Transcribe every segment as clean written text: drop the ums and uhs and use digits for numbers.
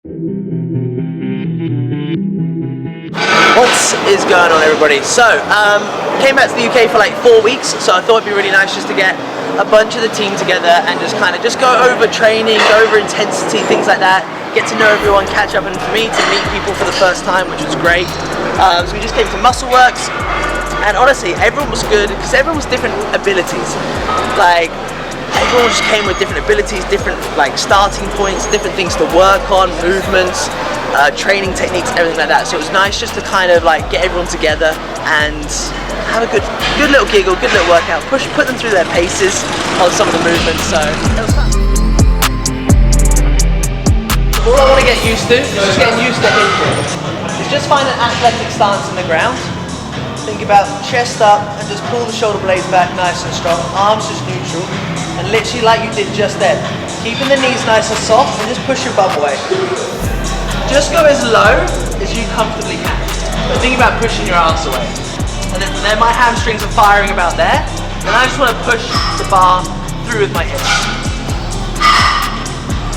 What is going on, everybody? So, came back to the UK for like 4 weeks, so I thought it'd be really nice just to get a bunch of the team together and just go over training, go over intensity, things like that, get to know everyone, catch up, and for me to meet people for the first time, which was great. So we just came to Muscleworks, and honestly, everyone was good because everyone was different abilities. Like, everyone just came with different abilities, different like starting points, different things to work on, movements, training techniques, everything like that. So it was nice just to kind of like get everyone together and have a good little giggle, good little workout, put them through their paces on some of the movements. So it was fun. All I want to get used to is just getting used to hinge. It's just find an athletic stance in the ground. Think about chest up and just pull the shoulder blades back nice and strong, arms just neutral, and literally like you did just then. Keeping the knees nice and soft and just push your bum away. Just go as low as you comfortably can. But think about pushing your arms away. And then my hamstrings are firing about there, and I just want to push the bar through with my hips.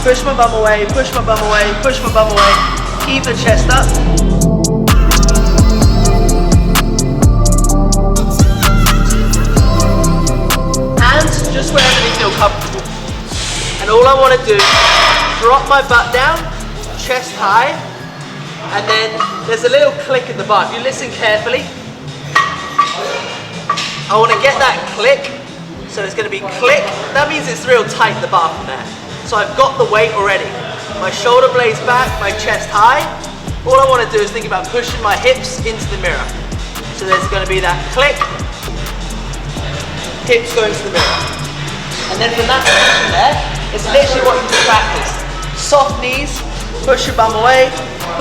Push my bum away, push my bum away, push my bum away. Keep the chest up. Just wherever they feel comfortable. And all I want to do is drop my butt down, chest high, and then there's a little click in the bar. If you listen carefully, I want to get that click. So it's going to be click. That means it's real tight, the bar from there. So I've got the weight already. My shoulder blades back, my chest high. All I want to do is think about pushing my hips into the mirror. So there's going to be that click, hips going to the mirror. And then from that position there, it's literally what you just practiced. Soft knees, push your bum away,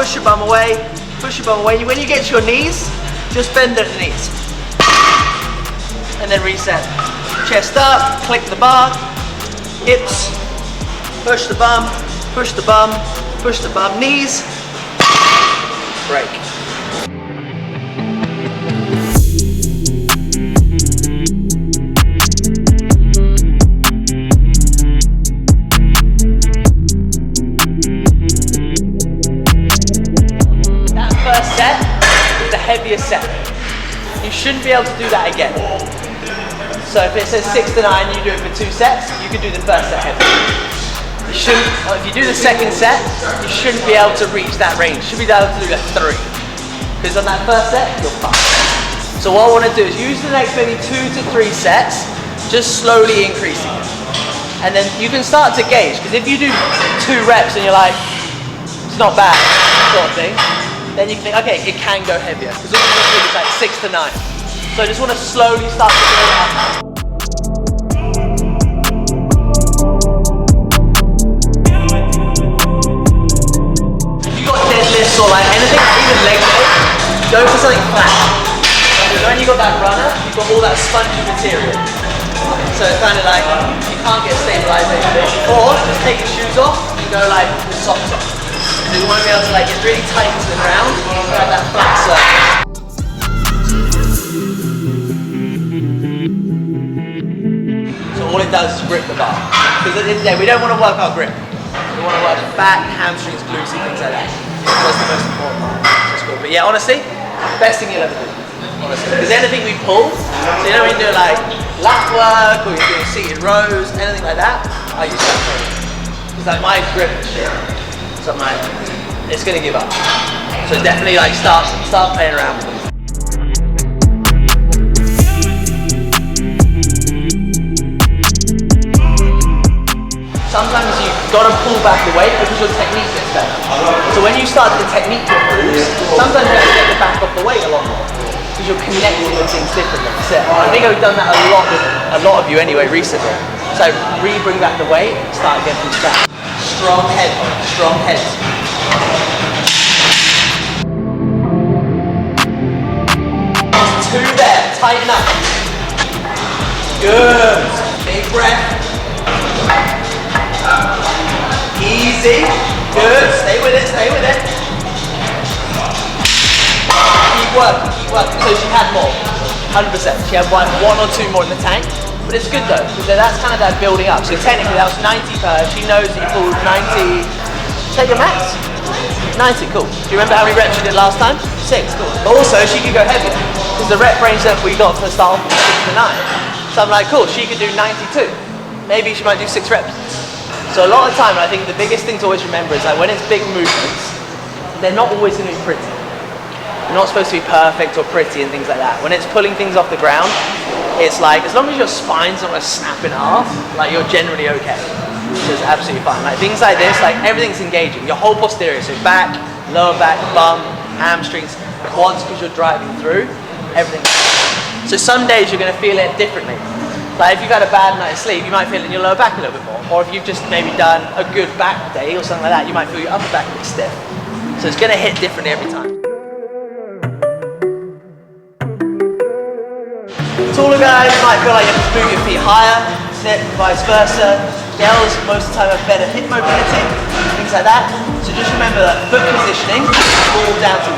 push your bum away, push your bum away. When you get to your knees, just bend at the knees. And then reset. Chest up, click the bar, hips, push the bum, push the bum, push the bum, knees, break. First set is the heaviest set. You shouldn't be able to do that again. So if it says 6 to 9, you do it for 2 sets, you can do the first set heavy. You shouldn't, if you do the second set, you shouldn't be able to reach that range. You should be able to do like 3. Because on that first set, you're fine. So what I want to do is use the next maybe 2 to 3 sets, just slowly increasing it. And then you can start to gauge, because if you do 2 reps and you're like, it's not bad, sort of thing, then you can think, okay, it can go heavier. Because all you want to do is like 6 to 9. So I just want to slowly start to build up. If you've got deadlifts or like anything, even leg day, go for something flat. Because when you've got that runner, you've got all that spongy material. So it's kind of like, you can't get stabilization. Or just take your shoes off and go like with socks on. So you want to be able to like get really tight to the ground and have that flat surface. So all it does is grip the bar. Because at the end of the day, we don't want to work our grip. We want to work back, hamstrings, glutes, and things like that. That's the most important part. That's cool. But yeah, honestly, best thing you'll ever do. Honestly. Because anything we pull, so you know when you're doing like lat work or you're doing seated rows, anything like that, I use that for it. Because like my grip is shit. So I'm like, it's gonna give up. So definitely like start playing around with them. Sometimes you've got to pull back the weight because your technique gets better. So when you start the technique to improve, sometimes you have to get the back off the weight a lot more because you're connecting with things differently. So I think I've done that a lot of you anyway recently. So bring back the weight, start again from scratch. Strong head, strong head. 2 there, tighten up. Good. Big breath. Easy. Good. Stay with it, stay with it. Keep working. So she had more. 100%. She had one or two more in the tank. But it's good though, because that's kind of that building up. So technically that was 90 per her. She knows that you pulled 90. Take your max. 90, cool. Do you remember how many reps you did last time? 6, cool. Also, she could go heavier, because the rep range that we got for the start was 6 to 9. So I'm like, cool, she could do 92. Maybe she might do 6 reps. So a lot of the time, I think the biggest thing to always remember is that when it's big movements, they're not always going to be pretty. They're not supposed to be perfect or pretty and things like that. When it's pulling things off the ground, it's like, as long as your spine's not going to snap in half, like you're generally okay. So it's absolutely fine. Like things like this, like everything's engaging. Your whole posterior, so back, lower back, bum, hamstrings, quads because you're driving through, everything. So some days you're going to feel it differently. Like if you've had a bad night's sleep, you might feel it in your lower back a little bit more. Or if you've just maybe done a good back day or something like that, you might feel your upper back a bit stiff. So it's going to hit differently every time. Taller guys might feel like you have to move your feet higher, sit, vice versa. Girls most of the time have better hip mobility, things like that. So just remember that foot positioning all down to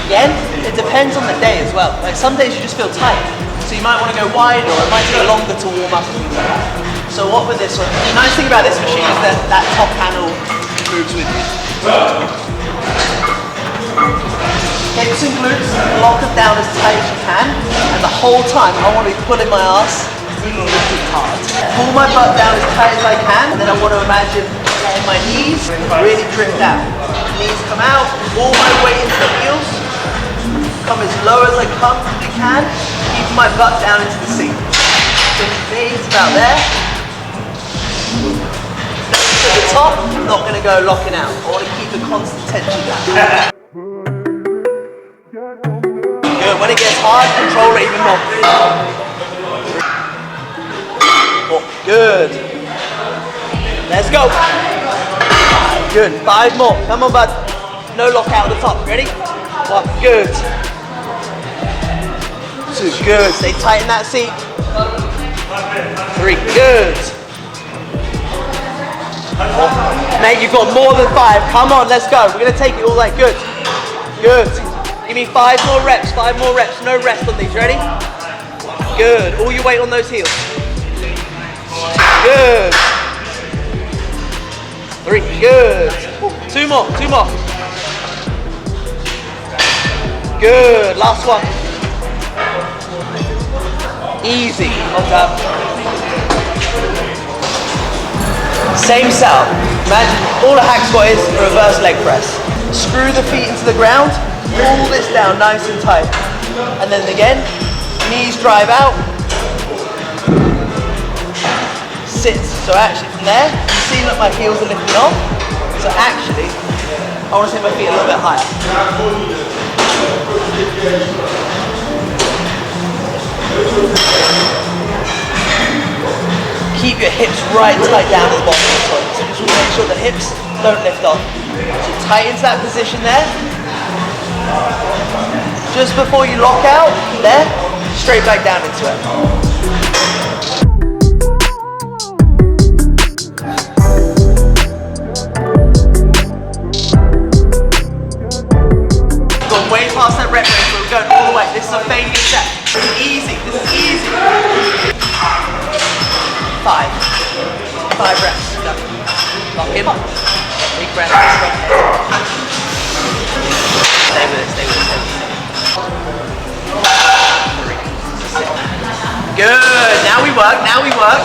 again, it depends on the day as well. Like some days you just feel tight. So you might want to go wider or it might take longer to warm up and things like that. So what with this one, the nice thing about this machine is that that top panel moves with you. Hips and glutes, lock them down as tight as you can, and the whole time I want to be pulling my ass really hard. Pull my butt down as tight as I can, and then I want to imagine letting my knees really drift down. Knees come out, all my weight into the heels, come as low as I comfortably can, keep my butt down into the seat. So for me, it's about there. To the top, I'm not going to go locking out. I want to keep the constant tension down. Good. When it gets hard, control it even more. Oh, good. Let's go. Good. 5 more. Come on, bud. No lockout at the top. Ready? 1. Good. 2. Good. Stay tight in that seat. 3. Good. Oh, mate, you've got more than 5. Come on, let's go. We're going to take it all like good. Good. Give me 5 more reps, 5 more reps. No rest on these, ready? Good. All your weight on those heels. Good. 3, good. 2 more, 2 more. Good, last one. Easy, well done. Same setup. Imagine all a hack squat is a reverse leg press. Screw the feet into the ground, pull this down nice and tight. And then again, knees drive out. Sit. So actually from there, you see that my heels are lifting off. So actually, I want to take my feet a little bit higher. Keep your hips right tight down at the bottom of the foot. So just make sure the hips don't lift off. So tight into that position there. Just before you lock out, there, straight back down into it. Gone way past that rep range, but we're going all the way. This is a failure set. This is easy, this is easy. 5 reps. Go. Lock in. Big breath. Stay with it, stay with it, stay with it. 3. Good. Now we work, now we work.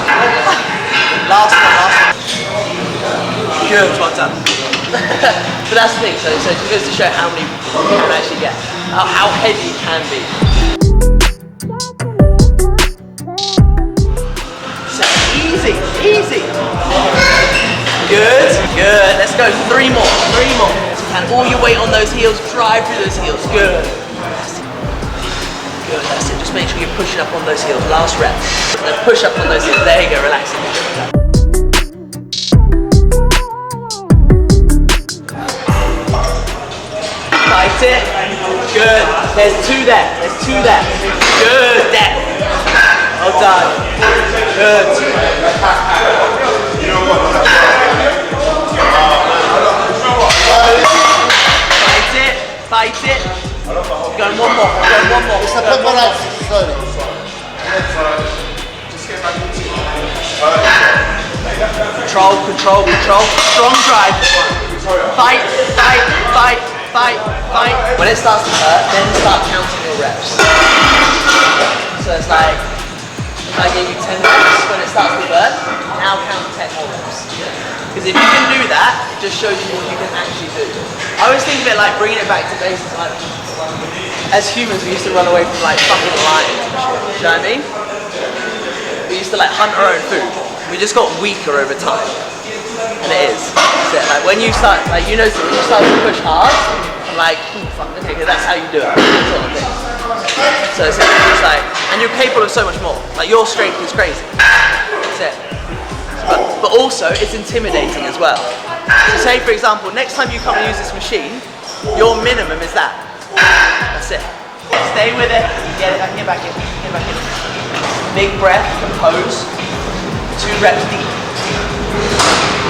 Last one, last one. Good, well done. But that's the thing, so it goes to show how many you can actually get. How heavy it can be. Easy, easy. Good, good. Let's go. 3 more, 3 more. And all your weight on those heels, drive through those heels. Good. Good, that's it. Just make sure you're pushing up on those heels. Last rep. And push up on those heels. There you go, relaxing. Fight it. Good. There's 2 there. There's 2 there. Good. There. Well done. Good. Fight it. Fight it. Going 1 more. Going 1 more. Control, control, control. Strong drive. Fight. fight, fight, fight, fight. When it starts to hurt, then start counting your reps. So it's like, if I gave you 10 reps when it starts to burn, now count 10 more reps. Because if you can do that, it just shows you what you can actually do. I always think of it like bringing it back to basics. Like, as humans, we used to run away from like fucking lions and shit. Do you know what I mean? We used to like hunt our own food. We just got weaker over time. And it is. That's it. Like when you start, like you know, when you start to push hard, I'm like, fuck, okay, that's how you do it. Sort of thing. So it's like, and you're capable of so much more. Like your strength is crazy. That's it. But also, it's intimidating as well. So say, for example, next time you come and use this machine, your minimum is that. That's it. Stay with it. Get it. Get back in. Get back in. Big breath. Compose. 2 reps deep.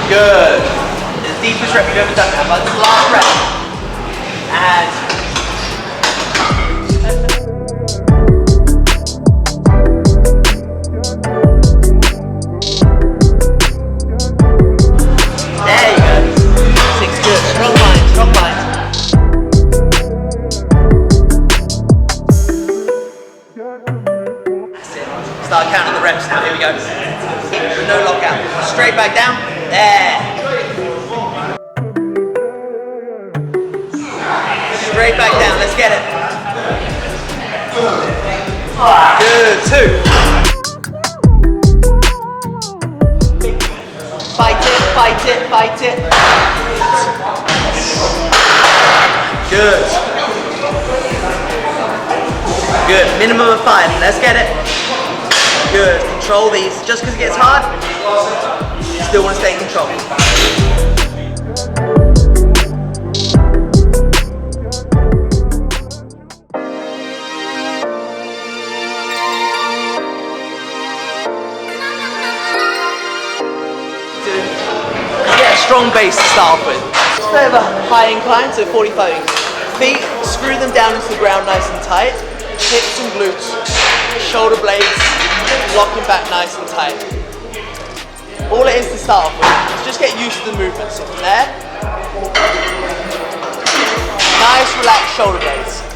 Good. The deepest rep you've ever done now. But the last rep. And. There you go. 6 good. Strong mind. Strong mind. Start counting the reps now, here we go. No lockout. Straight back down. There. Straight back down, let's get it. Good, 2. Fight it, fight it, fight it. Good. Good, minimum of 5, let's get it. Good, control these. Just because it gets hard, you still want to stay in control. Get a strong base to start off with. It's a bit of a high incline, so 45 degrees. Feet, screw them down into the ground nice and tight. Hips and glutes, shoulder blades, locking back nice and tight. All it is to start off with is just get used to the movement. So from there, nice relaxed shoulder blades.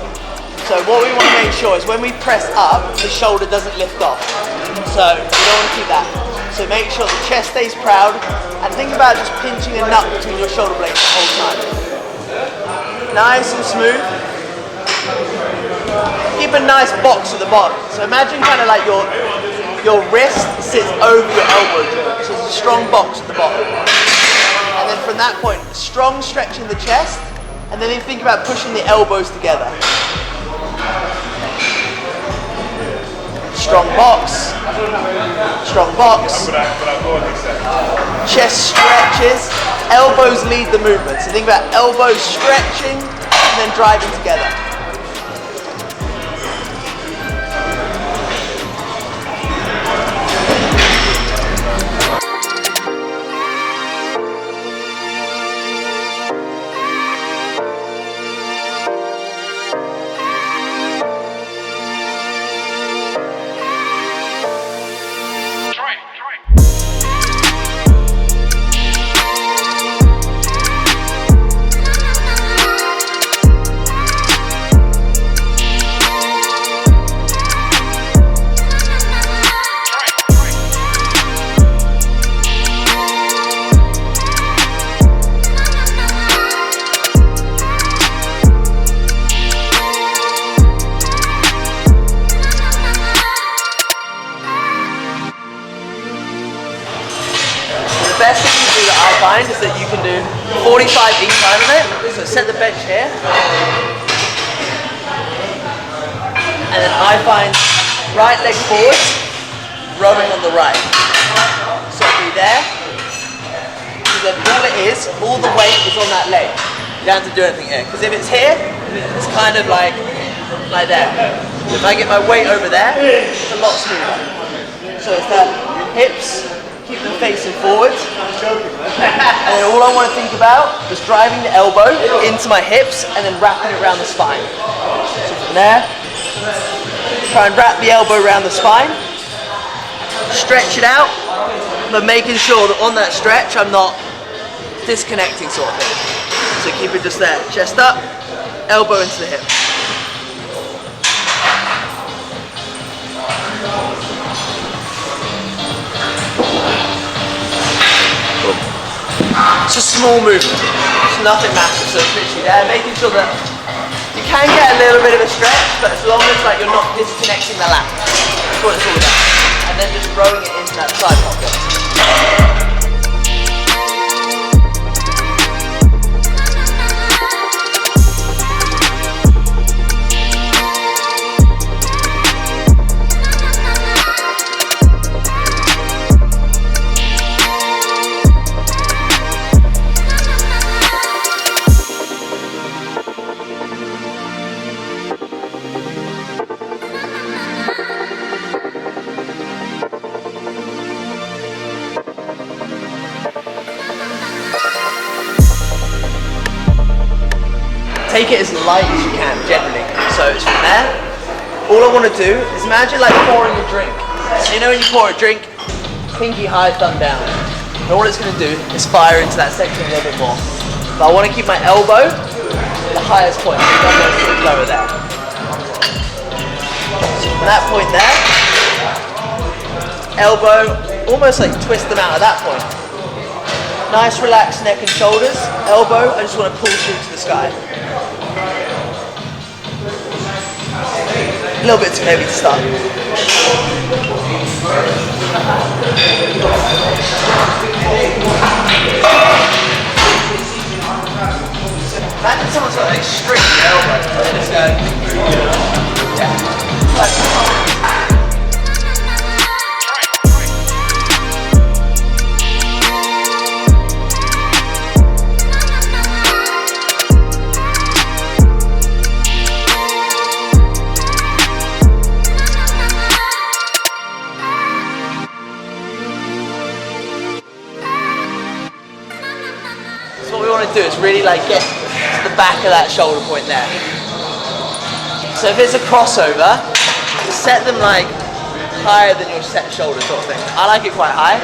So what we want to make sure is when we press up, the shoulder doesn't lift off. So we don't want to keep that. So make sure the chest stays proud and think about just pinching a nut between your shoulder blades the whole time. Nice and smooth. Keep a nice box at the bottom. So imagine kind of like your wrist sits over your elbow joint. So there's a strong box at the bottom. And then from that point, strong stretch in the chest, and then you think about pushing the elbows together. Strong box. Strong box. Chest stretches. Elbows lead the movement. So think about elbows stretching and then driving together. The best thing you do that I'll find is that you can do 45 incline on it. So set the bench here. And then I find right leg forward, rowing on the right. So be there. So then all the weight is on that leg. You don't have to do anything here. Because if it's here, it's kind of like that. If I get my weight over there, it's a lot smoother. So it's that hips, keep them facing forward. And then all I want to think about is driving the elbow into my hips and then wrapping it around the spine. So from there, try and wrap the elbow around the spine. Stretch it out, but making sure that on that stretch I'm not disconnecting sort of thing. So keep it just there. Chest up, elbow into the hip. It's a small movement. It's nothing massive. So it's literally there, making sure that you can get a little bit of a stretch, but as long as like you're not disconnecting the lat. That's what it's all about. And then just rowing it into that side pocket. Take it as light as you can, generally. So it's from there. All I want to do is imagine like pouring a drink. So you know when you pour a drink, pinky high, thumb down. And all it's going to do is fire into that section a little bit more. But I want to keep my elbow at the highest point. The elbow is a bit lower there. So from that point there, elbow, almost like twist them out at that point. Nice relaxed neck and shoulders. Elbow, I just want to pull through to the sky. A little bit too heavy to start. Imagine someone's got a string in their elbow and they just go, yeah. What we want to do is really like get to the back of that shoulder point there. So if it's a crossover, set them like higher than your set shoulder sort of thing. I like it quite high.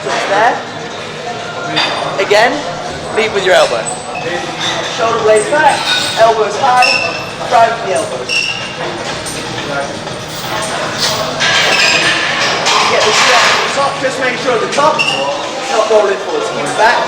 So it's there. Again, lead with your elbow. Shoulder blades back, elbows high, drive with the elbows. Get the stretch at the top, just make sure at the top it's not rolling forward. So keep it back.